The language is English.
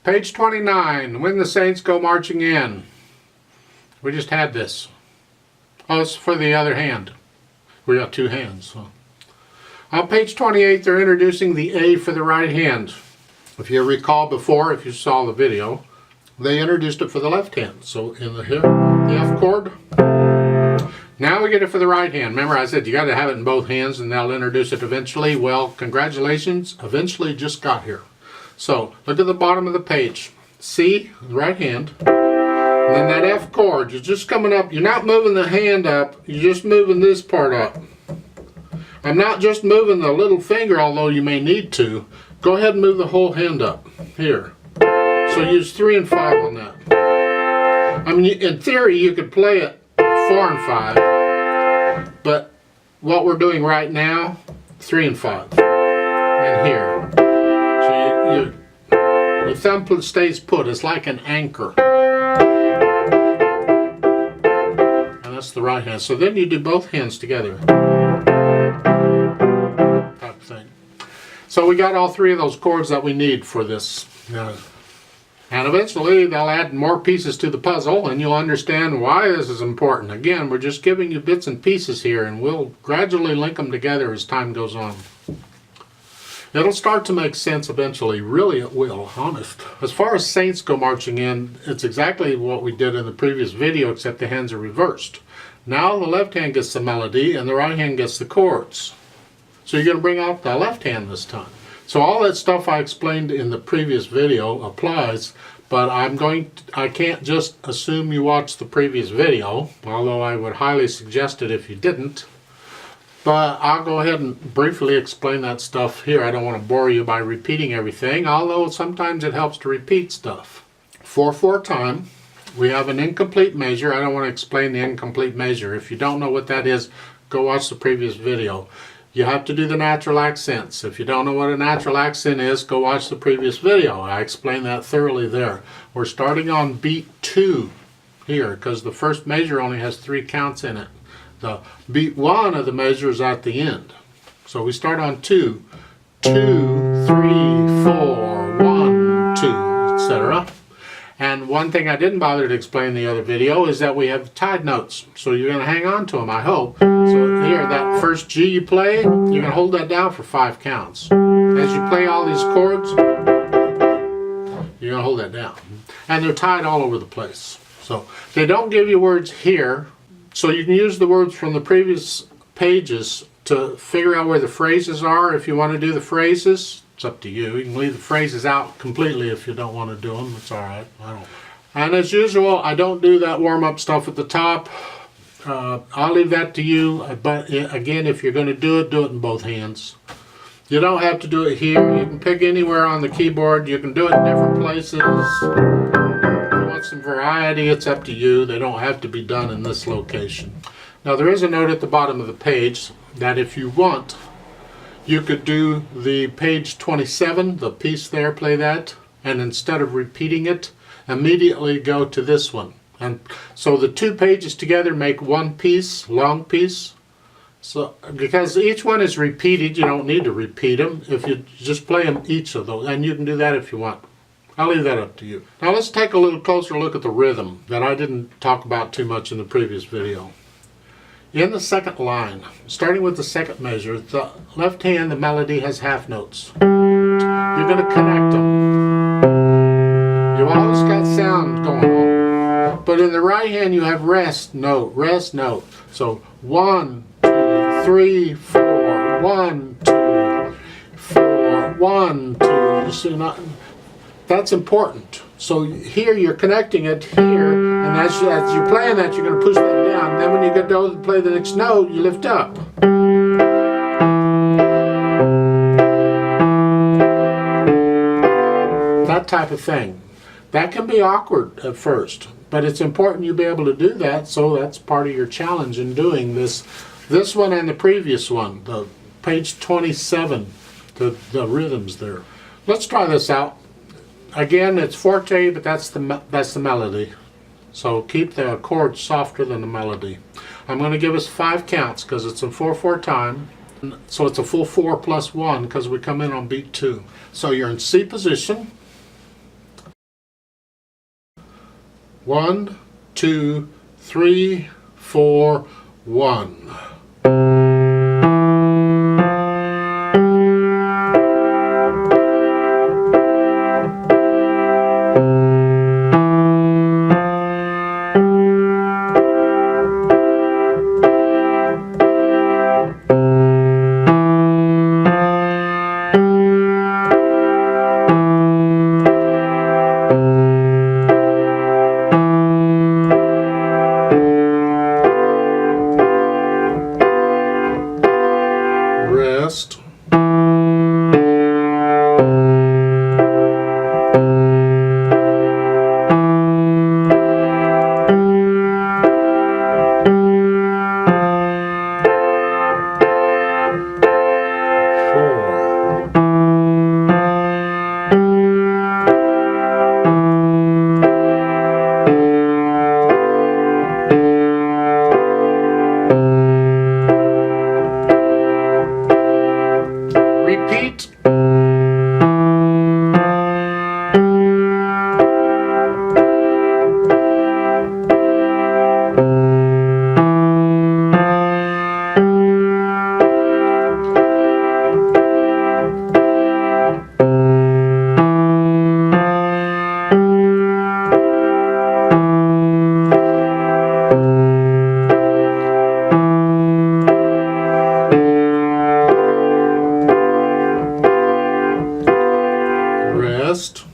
Page 29, When the Saints Go Marching In. We just had this. Oh, it's for the other hand. We got two hands. So. On page 28, they're introducing the A for the right hand. If you recall before, if you saw the video, they introduced it for the left hand. So in the here, the F chord. Now we get it for the right hand. Remember I said you got to have it in both hands and they'll introduce it eventually. Well, congratulations, eventually just got here. So look at the bottom of the page. C, the right hand. And then that F chord, you're just coming up. You're not moving the hand up, you're just moving this part up. I'm not just moving the little finger, although you may need to. Go ahead and move the whole hand up here. So use 3 and 5 on that. I mean, in theory, you could play it 4 and 5, but what we're doing right now, 3 and 5, and here. So your thumb stays put. It's like an anchor. And that's the right hand. So then you do both hands together. Type of thing. So we got all three of those chords that we need for this. And eventually they'll add more pieces to the puzzle and you'll understand why this is important. Again, we're just giving you bits and pieces here and we'll gradually link them together as time goes on. It'll start to make sense eventually, really it will, honest. As far as Saints Go Marching In, it's exactly what we did in the previous video except the hands are reversed. Now the left hand gets the melody and the right hand gets the chords. So you're going to bring out the left hand this time. So all that stuff I explained in the previous video applies, but I can't just assume you watched the previous video, although I would highly suggest it if you didn't. But I'll go ahead and briefly explain that stuff here. I don't want to bore you by repeating everything, although sometimes it helps to repeat stuff. 4/4 time, we have an incomplete measure. I don't want to explain the incomplete measure. If you don't know what that is, go watch the previous video. You have to do the natural accents. If you don't know what a natural accent is, go watch the previous video. I explained that thoroughly there. We're starting on beat 2 here because the first measure only has 3 counts in it. The beat 1 of the measure is at the end. So we start on 2. 2, 3, 4, 1, 2, etc. And one thing I didn't bother to explain in the other video is that we have tied notes. So you're going to hang on to them, I hope. So here, that first G you play, you're going to hold that down for 5 counts. As you play all these chords, you're going to hold that down. And they're tied all over the place. So they don't give you words here. So you can use the words from the previous pages to figure out where the phrases are. If you want to do the phrases, it's up to you. You can leave the phrases out completely if you don't want to do them. It's alright. I don't. And as usual, I don't do that warm-up stuff at the top. I'll leave that to you. But again, if you're going to do it in both hands. You don't have to do it here. You can pick anywhere on the keyboard. You can do it in different places. Some variety, it's up to you. They don't have to be done in this location. Now there is a note at the bottom of the page that if you want, you could do the page 27, the piece there, play that, and instead of repeating it, immediately go to this one. And so the 2 pages together make one piece, long piece. So because each one is repeated, you don't need to repeat them. If you just play them each of those, and you can do that if you want. I'll leave that up to you. Now let's take a little closer look at the rhythm that I didn't talk about too much in the previous video. In the second line, starting with the second measure, the left hand, the melody has half notes. You're going to connect them. You've always got sound going on. But in the right hand you have rest note, rest note. So 1, 2, 3, 4, 1, 2, 4, 1, 2. You see, that's important. So here you're connecting it here, and as you're playing that, you're going to push that down. And then when you get to play the next note, you lift up. That type of thing. That can be awkward at first, but it's important you be able to do that, so that's part of your challenge in doing this one and the previous one, the page 27, the rhythms there. Let's try this out. Again, it's forte, but that's the melody. So keep the chord softer than the melody. I'm going to give us 5 counts because it's a 4/4 time. So it's a full 4 plus 1 because we come in on beat 2. So you're in C position. 1, 2, 3, 4, 1. Rest. Repeat. Rest.